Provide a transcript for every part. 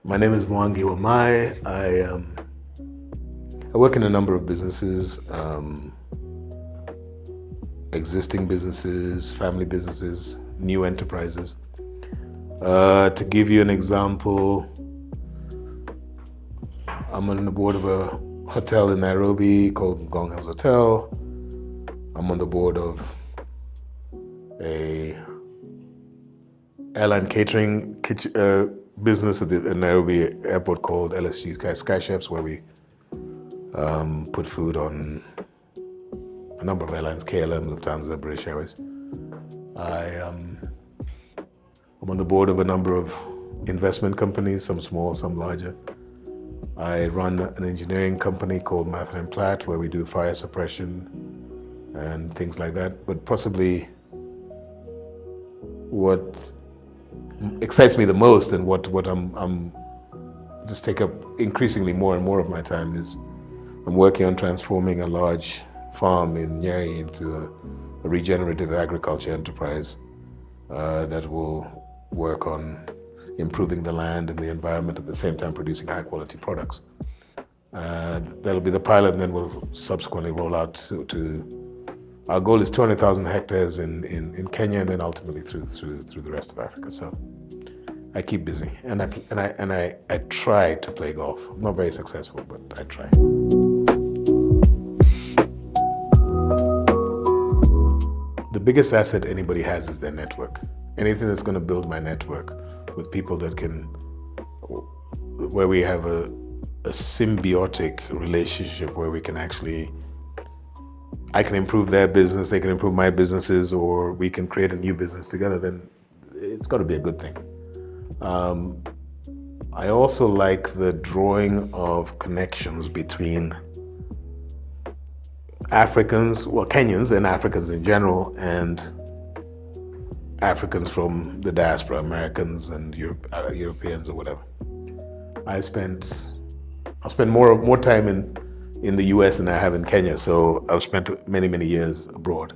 My name is Mwangi Wamae. I work in a number of businesses, existing businesses, family businesses, new enterprises. To give you an example, I'm on the board of a hotel in Nairobi called Gong Hills Hotel. I'm on the board of a airline catering business at the Nairobi airport called LSG Sky Chefs, where we put food on a number of airlines, KLM, Lufthansa, British Airways. I'm on the board of a number of investment companies, some small, some larger. I run an engineering company called Mather & Platt, where we do fire suppression and things like that. But possibly what excites me the most and what I'm just take up increasingly more and more of my time is I'm working on transforming a large farm in Nyeri into a regenerative agriculture enterprise that will work on improving the land and the environment at the same time producing high quality products. That'll be the pilot, and then we'll subsequently roll out to our goal is 200,000 hectares in Kenya, and then ultimately through the rest of Africa. So I keep busy, and I try to play golf. I'm not very successful, but I try. The biggest asset anybody has is their network. Anything that's going to build my network with people that where we have a symbiotic relationship where we can actually, I can improve their business, they can improve my businesses, or we can create a new business together, then it's got to be a good thing. I also like the drawing of connections between Africans, well, Kenyans and Africans in general, and Africans from the diaspora, Americans and Europeans or whatever. I'll spend more time in the US than I have in Kenya, so I've spent many years abroad,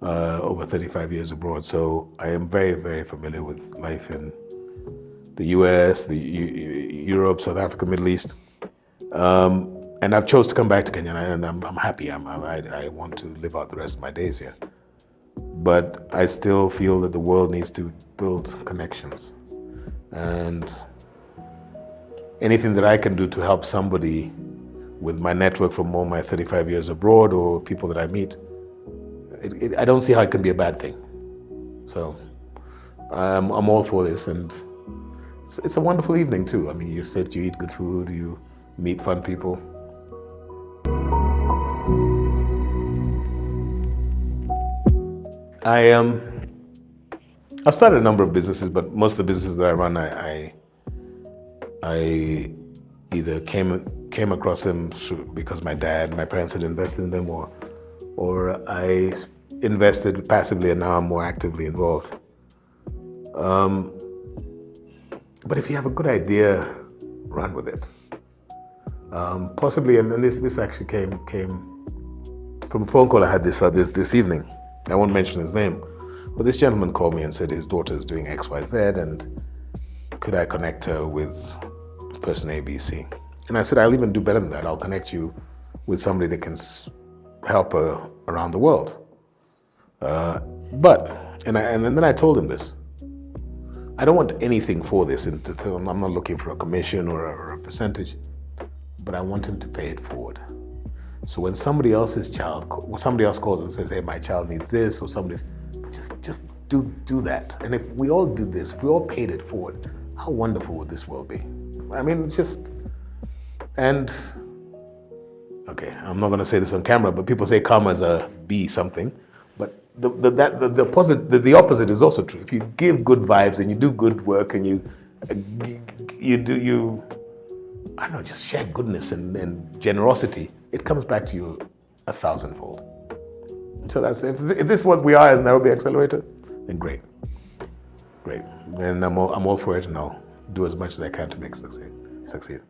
over 35 years abroad. So I am very familiar with life in the US, Europe, South Africa, Middle East. And I've chose to come back to Kenya, and I'm happy. I want to live out the rest of my days here. But I still feel that the world needs to build connections. And anything that I can do to help somebody with my network from all my 35 years abroad or people that I meet, I don't see how it can be a bad thing. So I'm all for this, and it's a wonderful evening too. I mean, you sit, you eat good food, you meet fun people. I've started a number of businesses, but most of the businesses that I run, I either came across them because my parents had invested in them, or I invested passively and now I'm more actively involved. But if you have a good idea, run with it. Possibly, and this actually came from a phone call I had this evening. I won't mention his name, but this gentleman called me and said his daughter is doing X, Y, Z, and could I connect her with person A, B, C? And I said, I'll even do better than that. I'll connect you with somebody that can help her around the world. And then I told him this. I don't want anything for this. I'm not looking for a commission or a percentage, but I want him to pay it forward. So when somebody else calls and says, hey, my child needs this, or somebody, just do that. And if we all did this, if we all paid it forward, how wonderful would this world be? I mean, okay, I'm not gonna say this on camera, but people say karma is a B something, but the opposite is also true. If you give good vibes and you do good work and you I don't know, just share goodness and generosity, it comes back to you 1,000-fold. So if this is what we are as Nairobi Accelerator, then great. And I'm all for it, and I'll do as much as I can to make it succeed.